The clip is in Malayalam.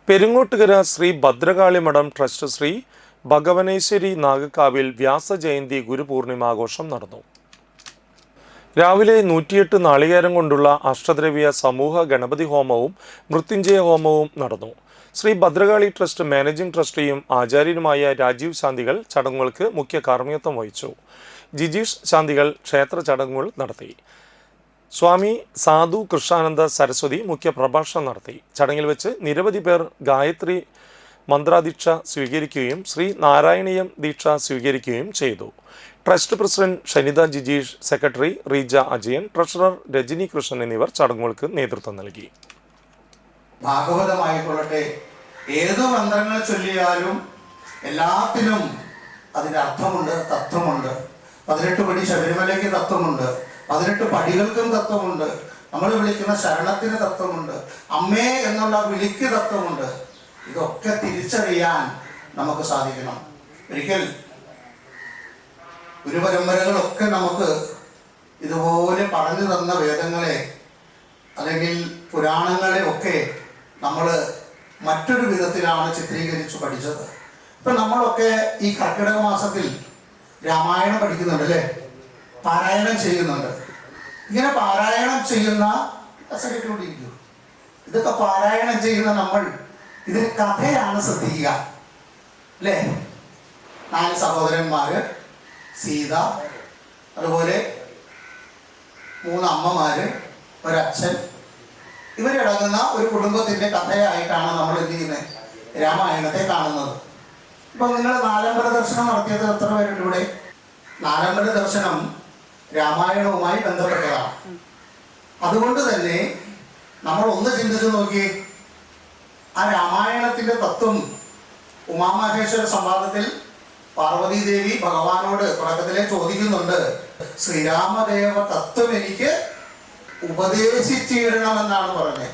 പെരിങ്ങോട്ടുകര ശ്രീ ഭദ്രകാളി മഠം ട്രസ്റ്റ് ശ്രീ ഭഗവനേശ്വരി നാഗക്കാവിൽ വ്യാസജയന്തി ഗുരുപൂർണിമാഘോഷം നടന്നു. രാവിലെ 108 നാളികേരം കൊണ്ടുള്ള അഷ്ടദ്രവ്യ സമൂഹ ഗണപതി ഹോമവും മൃത്യുഞ്ജയ ഹോമവും നടന്നു. ശ്രീ ഭദ്രകാളി ട്രസ്റ്റ് മാനേജിംഗ് ട്രസ്റ്റിയും ആചാര്യനുമായ രാജീവ് ശാന്തികൾ ചടങ്ങുകൾക്ക് മുഖ്യ കാർമ്മികത്വം വഹിച്ചു. ജിജീഷ് ശാന്തികൾ ക്ഷേത്ര ചടങ്ങുകൾ നടത്തി. സ്വാമി സാധു കൃഷ്ണാനന്ദ സരസ്വതി മുഖ്യ പ്രഭാഷണം നടത്തി. ചടങ്ങിൽ വെച്ച് നിരവധി പേർ ഗായത്രി മന്ത്രാദീക്ഷ സ്വീകരിക്കുകയും ശ്രീ നാരായണീയം ദീക്ഷ സ്വീകരിക്കുകയും ചെയ്തു. Trust president Shanitha Jijeesh, secretary Reeja Ajayan, treasurer Rajani Krishnan എന്നിവർ ചടങ്ങുകൾക്ക് നേതൃത്വം നൽകി. ഭാഗവതമായിക്കൊള്ളട്ടെ, ഏതു മന്ത്രങ്ങൾ ചൊല്ലിയാലും എല്ലാത്തിനും അതിൻ്റെ അർത്ഥമുണ്ട്, തത്വമുണ്ട്. 18 പടി ശബരിമലയ്ക്ക് തത്വമുണ്ട്, 18 പടികൾക്കും തത്വമുണ്ട്. നമ്മൾ വിളിക്കുന്ന ശരണത്തിന് തത്വമുണ്ട്, അമ്മേ എന്നുള്ള വിളിക്ക് തത്വമുണ്ട്. ഇതൊക്കെ തിരിച്ചറിയാൻ നമുക്ക് സാധിക്കണം. ഒരിക്കൽ ഗുരുപരമ്പരകളൊക്കെ നമുക്ക് ഇതുപോലെ പറഞ്ഞു തന്ന വേദങ്ങളെ അല്ലെങ്കിൽ പുരാണങ്ങളെ ഒക്കെ നമ്മൾ മറ്റൊരു വിധത്തിലാണ് ചിത്രീകരിച്ച് പഠിച്ചത്. ഇപ്പം നമ്മളൊക്കെ ഈ കർക്കിടക മാസത്തിൽ രാമായണം പഠിക്കുന്നുണ്ട് അല്ലേ, പാരായണം ചെയ്യുന്നുണ്ട്. ഇങ്ങനെ പാരായണം ചെയ്യുന്ന ഇതൊക്കെ പാരായണം ചെയ്യുന്ന നമ്മൾ ഇതിന് കഥയാണ് ശ്രദ്ധിക്കുക അല്ലേ. 4 സഹോദരന്മാര്, സീത, അതുപോലെ 3 അമ്മമാര്, ഒരച്ഛൻ, ഇവരടങ്ങുന്ന ഒരു കുടുംബത്തിന്റെ കഥയായിട്ടാണ് നമ്മൾ എന്ത് ചെയ്യുന്നത്, രാമായണത്തെ കാണുന്നത്. ഇപ്പൊ നിങ്ങൾ നാലമ്പല ദർശനം നടത്തിയത് എത്ര പേരുണ്ട് ഇവിടെ? നാലമ്പല ദർശനം രാമായണവുമായി ബന്ധപ്പെട്ടതാണ്. അതുകൊണ്ട് തന്നെ നമ്മൾ ഒന്ന് ചിന്തിച്ചു നോക്കി, ആ രാമായണത്തിന്റെ തത്വം ഉമാമഹേശ്വര സംവാദത്തിൽ പാർവതീദേവി ഭഗവാനോട് തുടക്കത്തിലെ ചോദിക്കുന്നുണ്ട്, ശ്രീരാമദേവ തത്വം എനിക്ക് ഉപദേശിച്ചിടണമെന്നാണ് പറഞ്ഞത്.